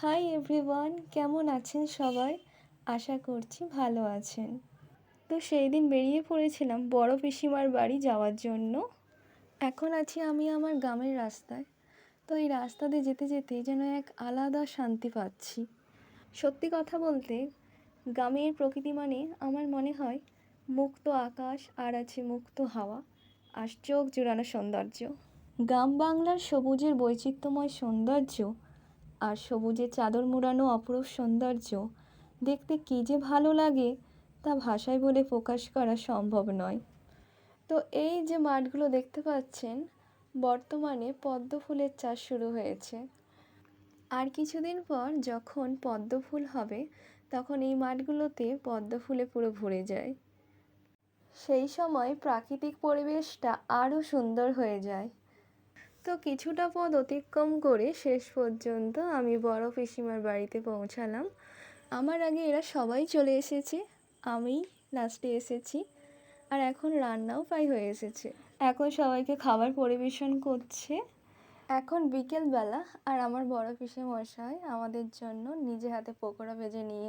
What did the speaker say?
Hi everyone, কেমন আছেন সবাই? আশা করছি ভালো আছেন। তো সেই দিন বেরিয়ে পড়েছিলাম বড় পিসিমার বাড়ি যাওয়ার জন্য। এখন আছি আমি আমার গ্রামের রাস্তায়। তো এই রাস্তা দিয়ে যেতে যেতে যেন এক আলাদা শান্তি পাচ্ছি। সত্যি কথা বলতে, গ্রামের প্রকৃতি মানে আমার মনে হয় মুক্ত আকাশ আর আছে মুক্ত হাওয়া আর চোখ জুড়ানো সৌন্দর্য। গ্রাম বাংলার সবুজের বৈচিত্র্যময় সৌন্দর্য আর সবুজে চাদর মোড়ানো অপরূপ সৌন্দর্য দেখতে কী যে ভালো লাগে তা ভাষায় বলে প্রকাশ করা সম্ভব নয়। তো এই যে মাঠগুলো দেখতে পাচ্ছেন, বর্তমানে পদ্ম ফুলের চাষ শুরু হয়েছে। আর কিছুদিন পর যখন পদ্ম ফুল হবে তখন এই মাঠগুলোতে পদ্ম ফুলে পুরো ভরে যায়। সেই সময় প্রাকৃতিক পরিবেশটা আরও সুন্দর হয়ে যায়। তো কিছুটা পথ অতিক্রম করে শেষ পর্যন্ত আমি বড় পিসিমার বাড়িতে পৌঁছালাম। আমার আগে এরা সবাই চলে এসেছে, আমি লাস্টে এসেছি। আর এখন রান্নাও প্রায় হয়ে এসেছে। এখন সবাইকে খাবার পরিবেশন করছে। এখন বিকেলবেলা আর আমার বড় পিসেমশাই আমাদের জন্য নিজে হাতে পকোড়া ভেজে নিয়ে